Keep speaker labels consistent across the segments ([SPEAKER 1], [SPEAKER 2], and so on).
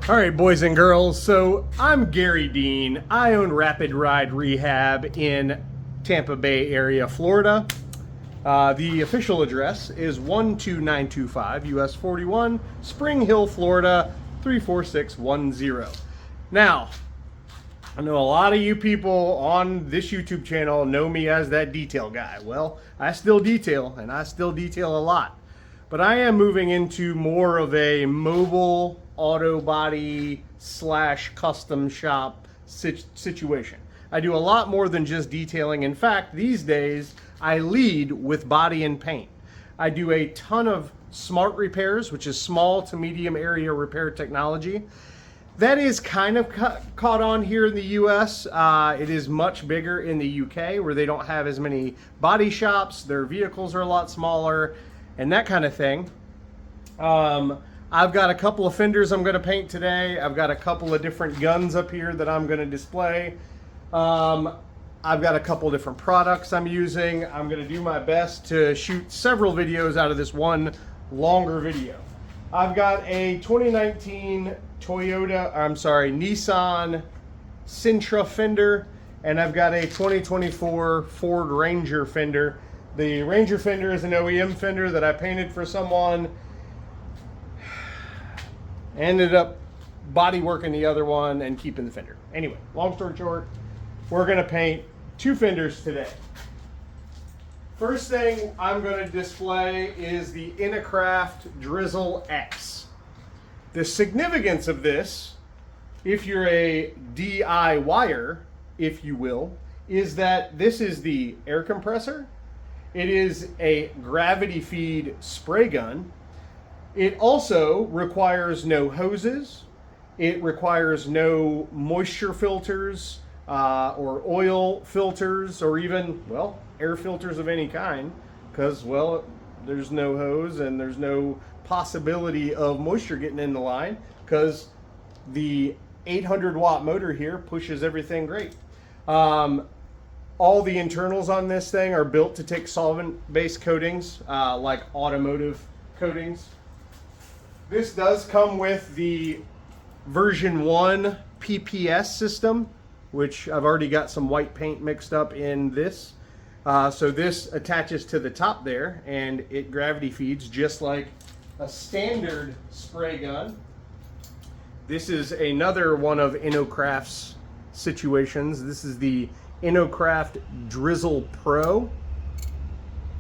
[SPEAKER 1] All right, boys and girls, so I'm Garry Dean. I own Rapid Ride Rehab in Tampa Bay area, Florida. The official address is 12925 US 41, Spring Hill, Florida, 34610. Now, I know a lot of you people on this YouTube channel know me as that detail guy. Well, I still detail, and I still detail a lot. But I am moving into more of a mobile auto body / custom shop situation. I do a lot more than just detailing. In fact, these days I lead with body and paint. I do a ton of smart repairs, which is small to medium area repair technology. That is kind of caught on here in the US. It is much bigger in the UK, where they don't have as many body shops. Their vehicles are a lot smaller and that kind of thing. I've got a couple of fenders I'm going to paint today. I've got a couple of different guns up here that I'm going to display. I've got a couple of different products I'm using. I'm going to do my best to shoot several videos out of this one longer video. I've got a 2019 Nissan Sentra fender, and I've got a 2024 Ford Ranger fender. The Ranger fender is an OEM fender that I painted for someone. Ended up body working the other one and keeping the fender. Anyway, long story short, we're going to paint two fenders today. First thing I'm going to display is the Inokraft Drizzle X. The significance of this, if you're a DIYer, if you will, is that this is the air compressor. It is a gravity feed spray gun. It also requires no hoses. It requires no moisture filters or oil filters, or even, well, air filters of any kind, because, well, there's no hose and there's no possibility of moisture getting in the line because the 800 watt motor here pushes everything great. All the internals on this thing are built to take solvent-based coatings, like automotive coatings. This does come with the version 1 PPS system, which I've already got some white paint mixed up in this. So this attaches to the top there, and it gravity feeds just like a standard spray gun. This is another one of Inokraft's situations. This is the Inokraft Drizzle Pro.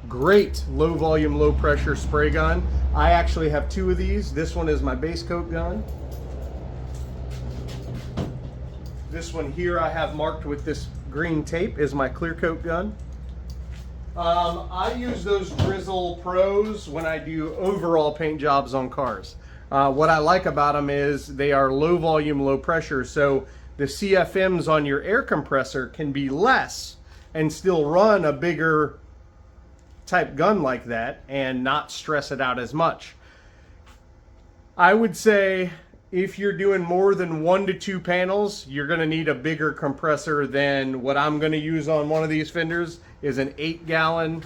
[SPEAKER 1] Great low volume, low pressure spray gun. I actually have two of these. This one is my base coat gun. This one here I have marked with this green tape is my clear coat gun. I use those Drizzle Pros when I do overall paint jobs on cars. What I like about them is they are low volume, low pressure, so the CFMs on your air compressor can be less and still run a bigger type gun like that and not stress it out as much. I would say if you're doing more than 1 to 2 panels, you're going to need a bigger compressor than what I'm going to use on one of these fenders is an 8-gallon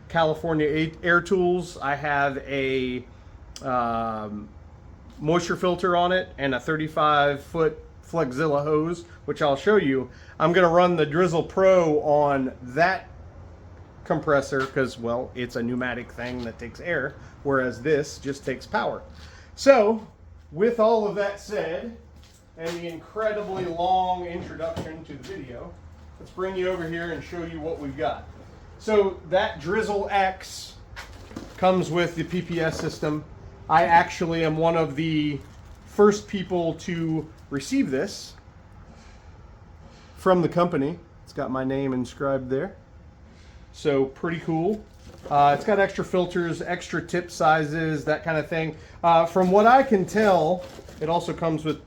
[SPEAKER 1] California Air Tools. I have a moisture filter on it and a 35-foot Flexzilla hose, which I'll show you. I'm going to run the Drizzle Pro on that compressor because, well, it's a pneumatic thing that takes air, whereas this just takes power. So with all of that said, and the incredibly long introduction to the video, let's bring you over here and show you what we've got. So that Drizzle X comes with the PPS system. I actually am one of the first people to receive this from the company. It's got my name inscribed there. So pretty cool. It's got extra filters, extra tip sizes, that kind of thing. From what I can tell, it also comes with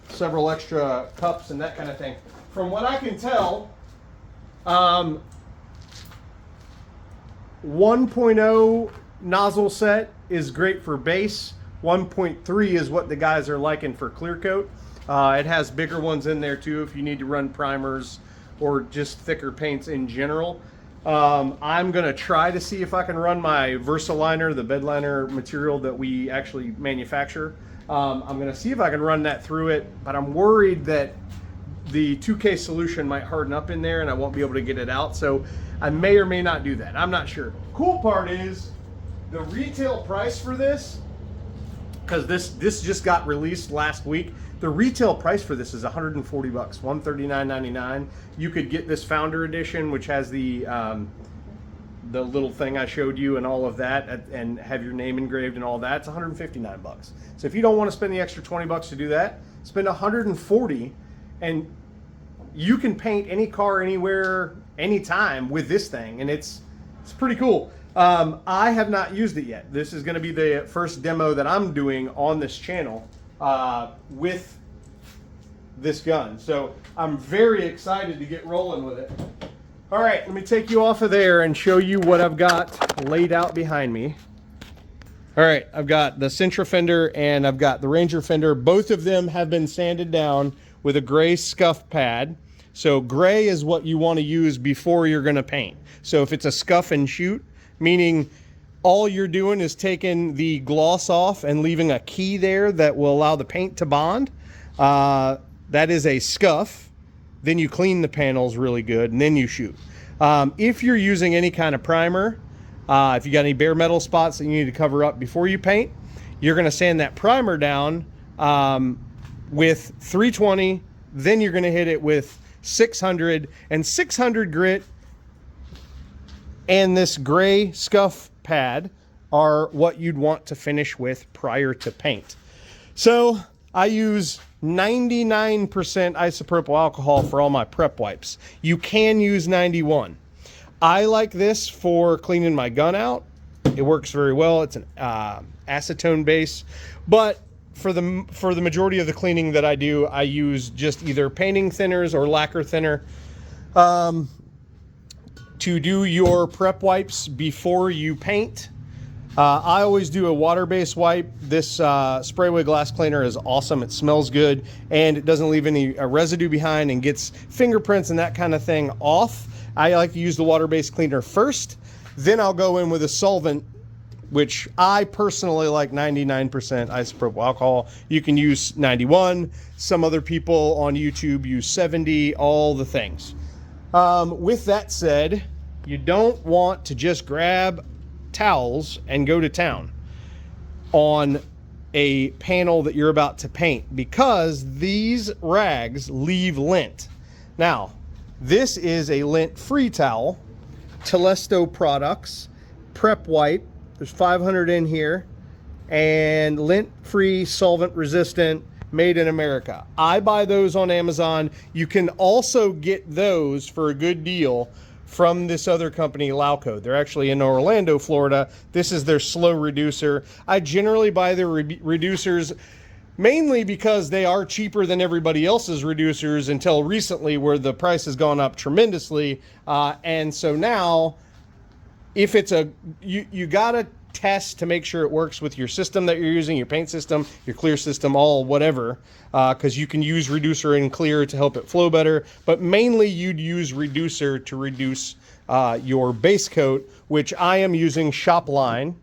[SPEAKER 1] several extra cups and that kind of thing. From what I can tell, 1.0 nozzle set is great for base. 1.3 is what the guys are liking for clear coat. It has bigger ones in there too if you need to run primers or just thicker paints in general. I'm going to try to see if I can run my Versaliner, the bed liner material that we actually manufacture, I'm going to see if I can run that through it, but I'm worried that the 2K solution might harden up in there and I won't be able to get it out. So I may or may not do that. I'm not sure. Cool part is the retail price for this, because this just got released last week. The retail price for this is 140 bucks, $139.99. You could get this Founder Edition, which has the little thing I showed you and all of that, and have your name engraved and all that. It's 159 bucks. So if you don't want to spend the extra 20 bucks to do that, spend 140, and you can paint any car anywhere, anytime with this thing, and it's pretty cool. I have not used it yet. This is going to be the first demo that I'm doing on this channel with this gun. So I'm very excited to get rolling with it. All right, let me take you off of there and show you what I've got laid out behind me. All right, I've got the Sentra fender and I've got the Ranger fender. Both of them have been sanded down with a gray scuff pad. So gray is what you want to use before you're going to paint. So if it's a scuff and shoot, meaning all you're doing is taking the gloss off and leaving a key there that will allow the paint to bond, that is a scuff. Then you clean the panels really good and then you shoot. If you're using any kind of primer, if you got any bare metal spots that you need to cover up before you paint, you're going to sand that primer down with 320. Then you're going to hit it with 600, and 600 grit and this gray scuff pad are what you'd want to finish with prior to paint. So I use 99% isopropyl alcohol for all my prep wipes. You can use 91. I like this for cleaning my gun out. It works very well. It's an acetone base, but for the majority of the cleaning that I do, I use just either painting thinners or lacquer thinner to do your prep wipes before you paint. I always do a water-based wipe. This Sprayway glass cleaner is awesome. It smells good and it doesn't leave any residue behind and gets fingerprints and that kind of thing off. I like to use the water-based cleaner first. Then I'll go in with a solvent, which I personally like 99% isopropyl alcohol. You can use 91. Some other people on YouTube use 70, all the things. With that said, you don't want to just grab towels and go to town on a panel that you're about to paint, because these rags leave lint. Now, this is a lint-free towel, Telesto Products prep wipe. There's 500 in here, and lint-free, solvent-resistant, made in America. I buy those on Amazon. You can also get those for a good deal from this other company, Lauco. They're actually in Orlando, Florida. This is their slow reducer. I generally buy their reducers mainly because they are cheaper than everybody else's reducers until recently, where the price has gone up tremendously. And so now, if it's you gotta test to make sure it works with your system that you're using, your paint system, your clear system, all whatever, because you can use reducer and clear to help it flow better, but mainly you'd use reducer to reduce your base coat, which I am using Shopline.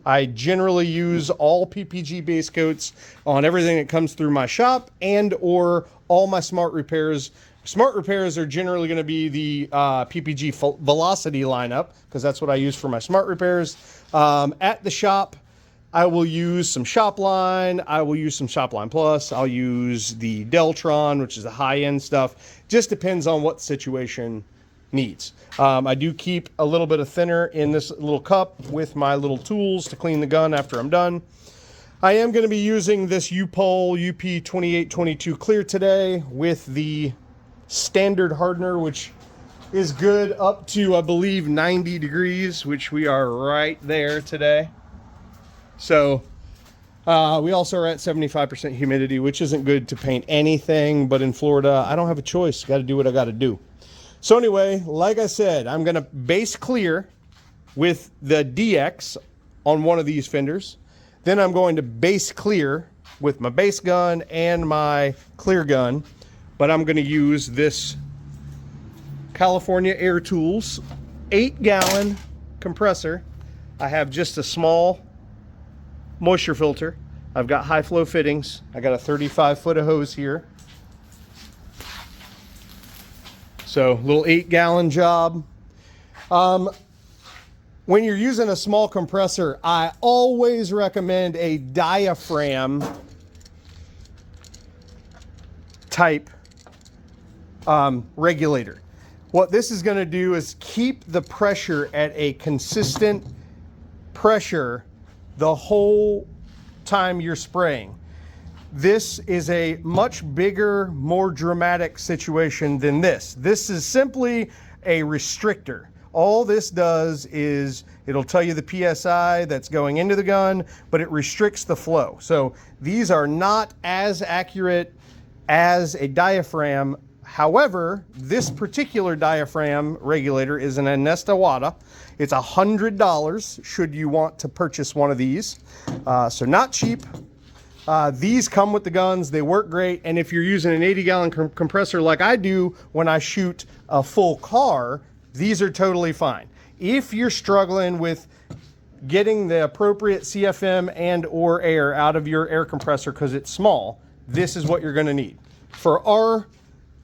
[SPEAKER 1] I generally use all PPG base coats on everything that comes through my shop, and or all my smart repairs. Smart repairs are generally going to be the PPG Velocity lineup, because that's what I use for my smart repairs. At the shop, I will use some Shopline. I will use some Shopline Plus. I'll use the Deltron, which is the high-end stuff. Just depends on what the situation needs. I do keep a little bit of thinner in this little cup with my little tools to clean the gun after I'm done. I am going to be using this U-Pol UP2822 Clear today with the standard hardener, which is good up to, I believe, 90 degrees, which we are right there today. So we also are at 75% humidity, which isn't good to paint anything, but in Florida, I don't have a choice. Got to do what I got to do. So anyway, like I said, I'm going to base clear with the DX on one of these fenders. Then I'm going to base clear with my base gun and my clear gun, but I'm going to use this California Air Tools 8-gallon compressor. I have just a small moisture filter. I've got high flow fittings. I got a 35-foot of hose here. So little 8-gallon job. When you're using a small compressor, I always recommend a diaphragm type regulator. What this is going to do is keep the pressure at a consistent pressure the whole time you're spraying. This is a much bigger, more dramatic situation than this. This is simply a restrictor. All this does is it'll tell you the PSI that's going into the gun, but it restricts the flow. So these are not as accurate as a diaphragm. However, this particular diaphragm regulator is an Anesta Wada. It's $100 should you want to purchase one of these. So not cheap. These come with the guns. They work great. And if you're using an 80-gallon compressor like I do when I shoot a full car, these are totally fine. If you're struggling with getting the appropriate CFM and or air out of your air compressor because it's small, this is what you're going to need. For our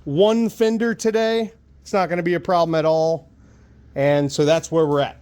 [SPEAKER 1] one fender today, it's not going to be a problem at all. And so that's where we're at.